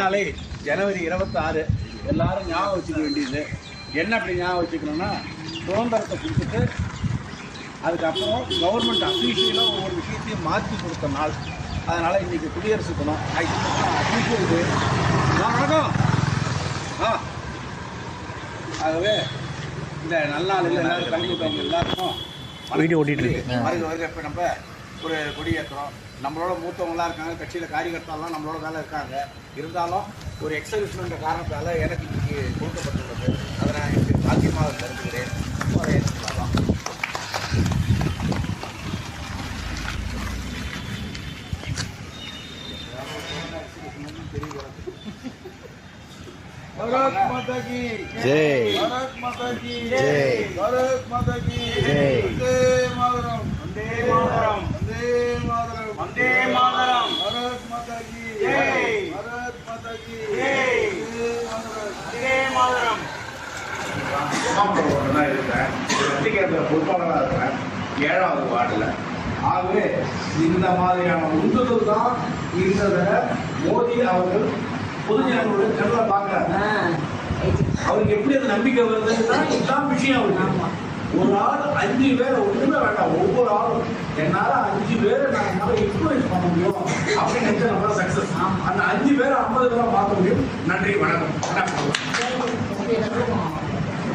நாளை ஜனவரி 26 எல்லாரும் ஞாபகம் வச்சுக்க வேண்டியது என்ன. அப்படி ஞாபகம் வச்சுக்கணும்னா சுதந்திரத்தை கொடுத்துட்டு அதுக்கப்புறம் கவர்மெண்ட் அஃபீஷியலாக ஒவ்வொரு விஷயத்தையும் மாற்றி கொடுத்த நாள். அதனால் இன்றைக்கி குடியரசு தினம் அஃபீஷியல் டே. வணக்கம். ஆகவே இந்த நல்ல நாளில் எல்லாரும் கண்டிப்பாக எல்லாருக்கும் வீடியோ ஓட்டிகிட்டு இருக்கு. வருக இப்போ நம்ம ஒரு கொடியேற்றுறோம். நம்மளோட மூத்தவங்களாம் இருக்காங்க, கட்சியில் காரியகர்த்தாலாம் நம்மளோட வேலை இருக்காங்க. இருந்தாலும் ஒரு எக்ஸர்விஸ்மென்ற காரணத்தால் எனக்கு இன்றைக்கி கொடுக்கப்பட்டுள்ளது. அதை நான் எனக்கு சாத்தியமாக கருதுகிறேன். அதை ஏற்றுக்கலாம். भारत माता की जय, भारत माता की जय, भारत माता की जय, वंदे मातरम, वंदे मातरम, वंदे मातरम, वंदे मातरम, भारत माता की जय, भारत माता की जय, वंदे मातरम. நான் இருக்கேன், பத்திரிகையாளர் பொறுப்பாளராக இருக்கிறேன், 7வது வார்டில். ஆகவே இந்த மாதிரியான உந்துதல் தான் இருந்ததை மோடி அவர்கள் பொதுஜனங்களுடைய கண்ணில் பார்க்குறாங்க. அவருக்கு எப்படி அந்த நம்பிக்கை வருதுன்னா இதுதான் விஷயம். அவருக்கு ஒரு ஆள் 5 பேரை ஒன்றுமே வேண்டாம், ஒவ்வொரு ஆளும் என்னால் 5 பேரை நான் என்னால் இன்ஃப்ளூயன்ஸ் பண்ண முடியும் அப்படின்னு நினைச்சா நம்மளால சக்ஸஸ். அந்த 5 பேரை 50 பேரை மாற்ற முடியும். நன்றி, வணக்கம்.